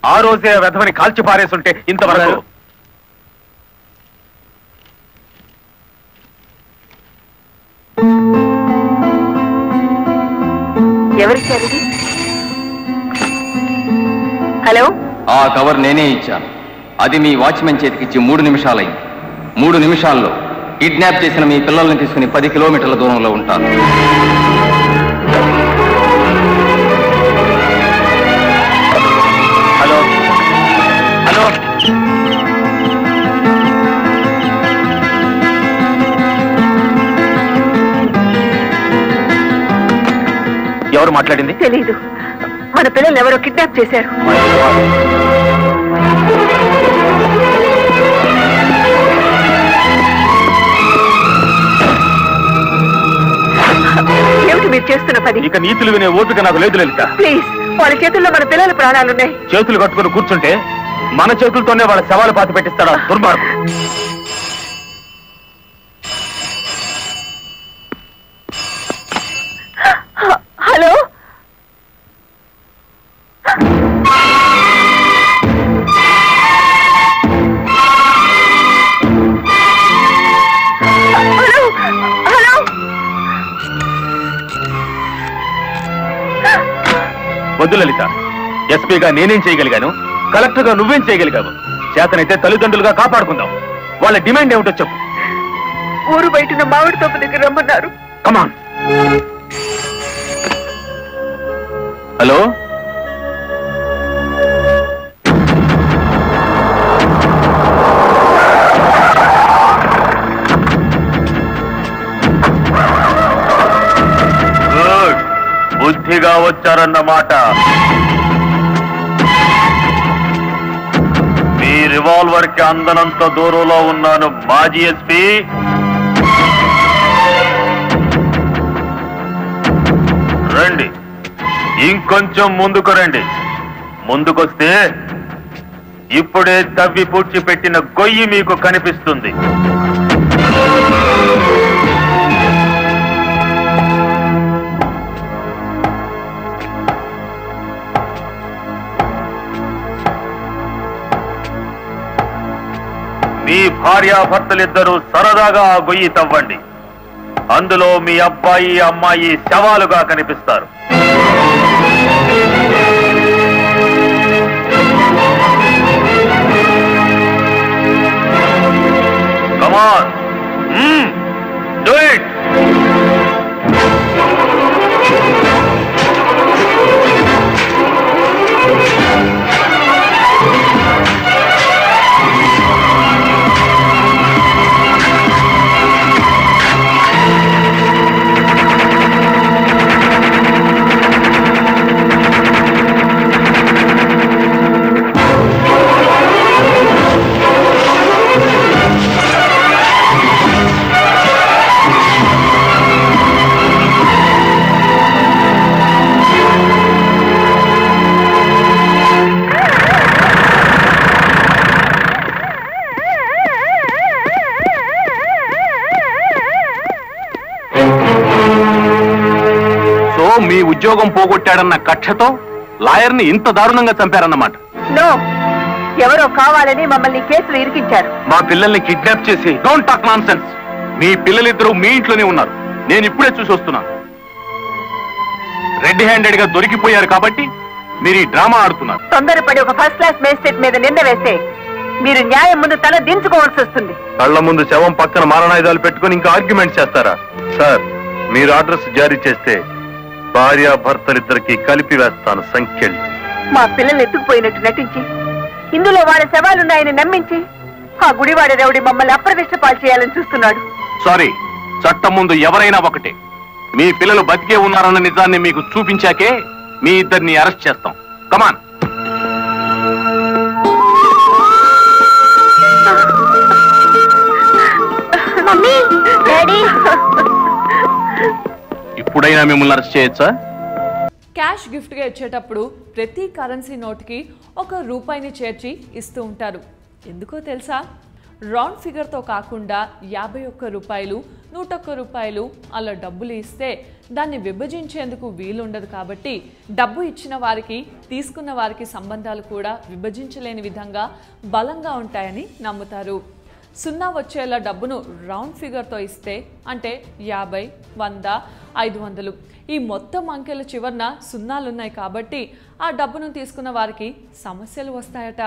ఆ రోజే వెధవని కాల్చి పారేసుంటే ఇంతవరకు. ఎవరిచ్చారు? హలో, ఆ కవర్ నేనే ఇచ్చాను. అది మీ వాచ్మెన్ చేతికిచ్చి 3 నిమిషాలైంది. 3 నిమిషాల్లో కిడ్నాప్ చేసిన మీ పిల్లల్ని తీసుకుని 10 కిలోమీటర్ల దూరంలో ఉంటాను. హలో హలో, ఎవరు మాట్లాడింది? తెలీదు. మన పిల్లలు ఎవరో కిడ్నాప్ చేశారు. ఏమిటి మీరు చేస్తున్న పని? ఇక నీతులు వినే ఓపిక నాకు లేదు లలిత. ప్లీజ్, వాళ్ళ చేతుల్లో మన పిల్లల ప్రాణాలున్నాయి. చేతులు కట్టుకుని కూర్చుంటే మన చేతులతోనే వాళ్ళ శవాలు పాతి పెట్టిస్తాడా దుర్మార్గుడు. హలో, వద్దు లలిత. ఎస్పీగా నేనేం చేయగలిగాను? కలెక్టర్గా నువ్వేం చేయగలిగావు? చేతనైతే తల్లిదండ్రులుగా కాపాడుకుందాం. వాళ్ళ డిమాండ్ ఏమిటో చెప్పు. ఊరు బయట మామిడి తోపు దగ్గర రమ్మన్నారు. కమాన్. హలో, బుద్ధిగా వచ్చారన్నమాట. మీ రివాల్వర్ కి అందనంత దూరంలో ఉన్నాను మాజీ ఎస్పీ. రండి, ఇంకొంచెం ముందుకు రండి. ముందుకొస్తే ఇప్పుడే తవ్వి పూడ్చిపెట్టిన గొయ్యి మీకు కనిపిస్తుంది. మీ భార్యాభర్తలిద్దరూ సరదాగా ఆ గొయ్యి తవ్వండి. అందులో మీ అబ్బాయి అమ్మాయి శవాలుగా కనిపిస్తారు. కమాన్, డూ ఇట్. మీ ఉద్యోగం పోగొట్టాడన్న కక్షతో లాయర్ని ఇంత దారుణంగా చంపారన్నమాట. నో, ఎవరో కావాలని మమ్మల్ని కేసులు ఇరికించారు. మా పిల్లల్ని కిడ్నాప్ చేసి. Don't talk nonsense. మీ పిల్లలిద్దరూ మీ ఇంట్లోనే ఉన్నారు. నేను ఇప్పుడే చూసి వస్తున్నాను. రెడ్ హ్యాండెడ్ గా దొరికిపోయారు కాబట్టి మీరు ఈ డ్రామా ఆడుతున్నారు. తొందరపడి ఒక ఫస్ట్ క్లాస్ మేజిస్ట్రేట్ మీద నింద వేస్తే మీరు న్యాయం ముందు తల దించుకోవాల్సి వస్తుంది. కళ్ల ముందు శవం పక్కన మారణాయుధాలు పెట్టుకుని ఇంకా ఆర్గ్యుమెంట్ చేస్తారా? సార్, మీరు అడ్రస్ జారీ చేస్తే భార్యాభర్తలిద్దరికి కలిపి వేస్తాను సంఖ్యలు. మా పిల్లలు ఎత్తుకుపోయినట్టు నటించి ఇందులో వాళ్ళ శవాలున్నాయని నమ్మించి ఆ గుడివాడ రౌడీ మమ్మల్ని అప్రదిష్ట పాలు చేయాలని చూస్తున్నాడు. సారీ, చట్టం ముందు ఎవరైనా ఒకటే. మీ పిల్లలు బతికే ఉన్నారన్న నిజాన్ని మీకు చూపించాకే మీ ఇద్దరిని అరెస్ట్ చేస్తాం. కమాన్. మమ్మీ, డాడీ, ఇప్పుడైనా మిమ్మల్ని అరెస్ట్ చేయొచ్చా? క్యాష్ గిఫ్ట్గా ఇచ్చేటప్పుడు ప్రతి కరెన్సీ నోట్కి 1 రూపాయిని చేర్చి ఇస్తూ ఉంటారు. ఎందుకో తెలుసా? రౌండ్ ఫిగర్తో కాకుండా 51 రూపాయలు 101 రూపాయలు అలా డబ్బులు ఇస్తే దాన్ని విభజించేందుకు వీలుండదు. కాబట్టి డబ్బు ఇచ్చిన వారికి తీసుకున్న వారికి సంబంధాలు కూడా విభజించలేని విధంగా బలంగా ఉంటాయని నమ్ముతారు. 0 వచ్చేలా డబ్బును రౌండ్ ఫిగర్తో ఇస్తే అంటే 50, 100, 500 ఈ మొత్తం అంకెల చివరన సున్నాలున్నాయి కాబట్టి ఆ డబ్బును తీసుకున్న వారికి సమస్యలు వస్తాయట.